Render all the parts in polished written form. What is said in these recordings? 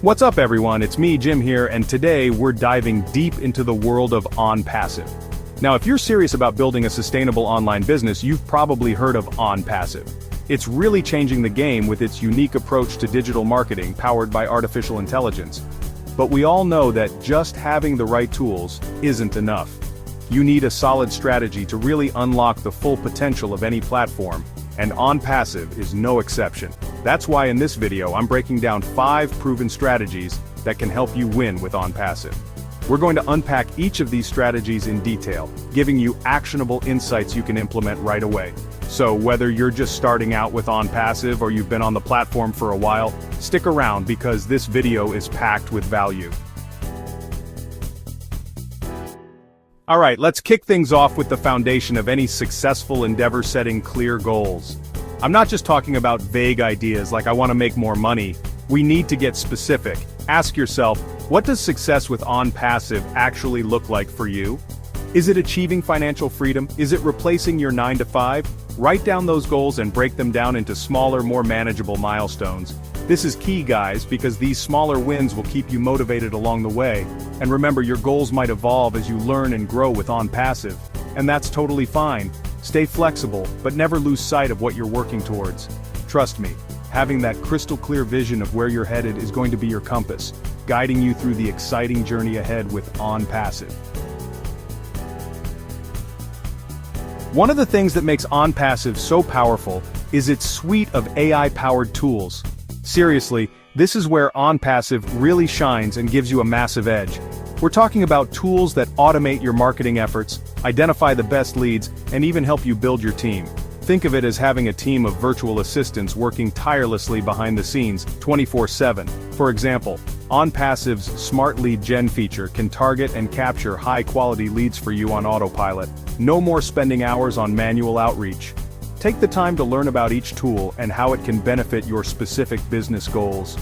What's up everyone, it's me Jim here, and today we're diving deep into the world of ONPASSIVE. Now if you're serious about building a sustainable online business, you've probably heard of ONPASSIVE. It's really changing the game with its unique approach to digital marketing powered by artificial intelligence. But we all know that just having the right tools isn't enough. You need a solid strategy to really unlock the full potential of any platform, and ONPASSIVE is no exception. That's why in this video I'm breaking down 5 proven strategies that can help you win with ONPASSIVE. We're going to unpack each of these strategies in detail, giving you actionable insights you can implement right away. So whether you're just starting out with ONPASSIVE or you've been on the platform for a while, stick around because this video is packed with value. Alright, let's kick things off with the foundation of any successful endeavor: setting clear goals. I'm not just talking about vague ideas like I want to make more money. We need to get specific. Ask yourself, what does success with ONPASSIVE actually look like for you? Is it achieving financial freedom? Is it replacing your 9-to-5? Write down those goals and break them down into smaller, more manageable milestones. This is key, guys, because these smaller wins will keep you motivated along the way. And remember, your goals might evolve as you learn and grow with ONPASSIVE. And that's totally fine. Stay flexible, but never lose sight of what you're working towards. Trust me, having that crystal clear vision of where you're headed is going to be your compass, guiding you through the exciting journey ahead with ONPASSIVE. One of the things that makes ONPASSIVE so powerful is its suite of AI-powered tools. Seriously, this is where ONPASSIVE really shines and gives you a massive edge. We're talking about tools that automate your marketing efforts, identify the best leads, and even help you build your team. Think of it as having a team of virtual assistants working tirelessly behind the scenes, 24/7. For example, ONPASSIVE's Smart Lead Gen feature can target and capture high-quality leads for you on autopilot. No more spending hours on manual outreach. Take the time to learn about each tool and how it can benefit your specific business goals.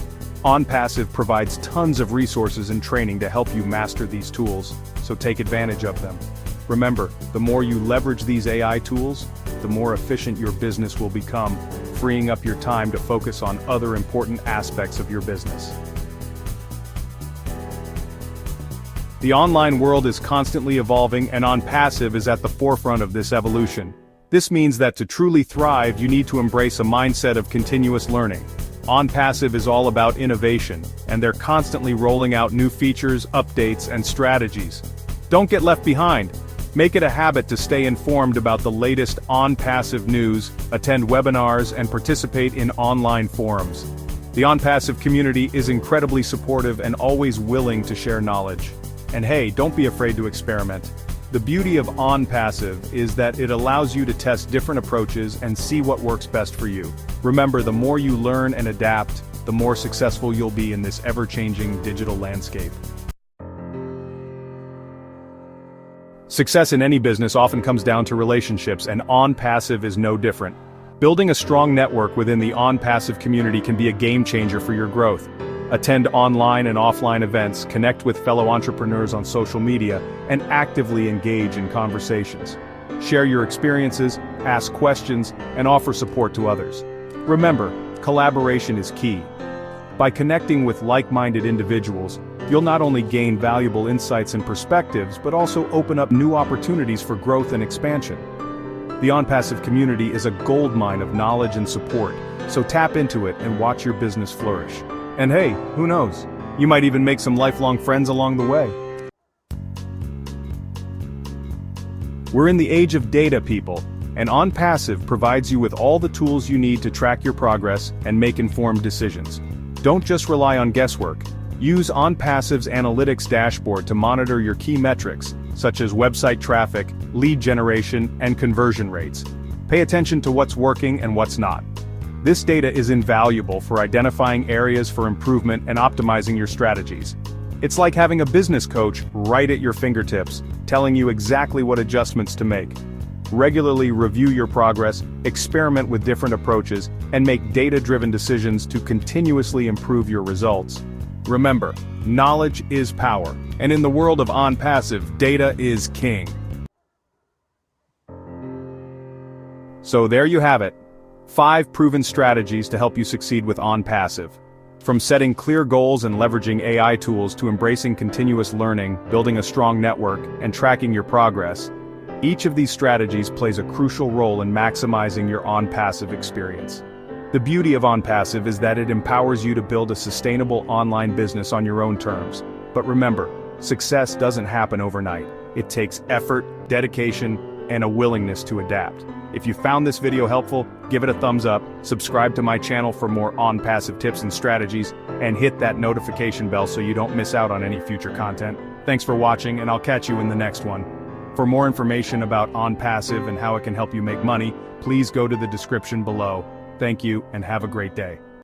ONPASSIVE provides tons of resources and training to help you master these tools, so take advantage of them. Remember, the more you leverage these AI tools, the more efficient your business will become, freeing up your time to focus on other important aspects of your business. The online world is constantly evolving, and ONPASSIVE is at the forefront of this evolution. This means that to truly thrive, you need to embrace a mindset of continuous learning. ONPASSIVE is all about innovation, and they're constantly rolling out new features, updates, and strategies. Don't get left behind. Make it a habit to stay informed about the latest ONPASSIVE news, attend webinars, and participate in online forums. The ONPASSIVE community is incredibly supportive and always willing to share knowledge. And hey, don't be afraid to experiment. The beauty of ONPASSIVE is that it allows you to test different approaches and see what works best for you. Remember, the more you learn and adapt, the more successful you'll be in this ever-changing digital landscape. Success in any business often comes down to relationships, and ONPASSIVE is no different. Building a strong network within the ONPASSIVE community can be a game-changer for your growth. Attend online and offline events, connect with fellow entrepreneurs on social media, and actively engage in conversations. Share your experiences, ask questions, and offer support to others. Remember, collaboration is key. By connecting with like-minded individuals, you'll not only gain valuable insights and perspectives, but also open up new opportunities for growth and expansion. The ONPASSIVE community is a goldmine of knowledge and support, so tap into it and watch your business flourish. And hey, who knows? You might even make some lifelong friends along the way. We're in the age of data, people, and ONPASSIVE provides you with all the tools you need to track your progress and make informed decisions. Don't just rely on guesswork. Use ONPASSIVE's analytics dashboard to monitor your key metrics, such as website traffic, lead generation, and conversion rates. Pay attention to what's working and what's not. This data is invaluable for identifying areas for improvement and optimizing your strategies. It's like having a business coach right at your fingertips, telling you exactly what adjustments to make. Regularly review your progress, experiment with different approaches, and make data-driven decisions to continuously improve your results. Remember, knowledge is power, and in the world of ONPASSIVE, data is king. So there you have it. 5 proven strategies to help you succeed with ONPASSIVE. From setting clear goals and leveraging AI tools to embracing continuous learning, building a strong network, and tracking your progress, each of these strategies plays a crucial role in maximizing your ONPASSIVE experience. The beauty of ONPASSIVE is that it empowers you to build a sustainable online business on your own terms. But remember, success doesn't happen overnight. It takes effort, dedication, and a willingness to adapt. If you found this video helpful, give it a thumbs up, subscribe to my channel for more ONPASSIVE tips and strategies, and hit that notification bell so you don't miss out on any future content. Thanks for watching, and I'll catch you in the next one. For more information about ONPASSIVE and how it can help you make money, please go to the description below. Thank you, and have a great day.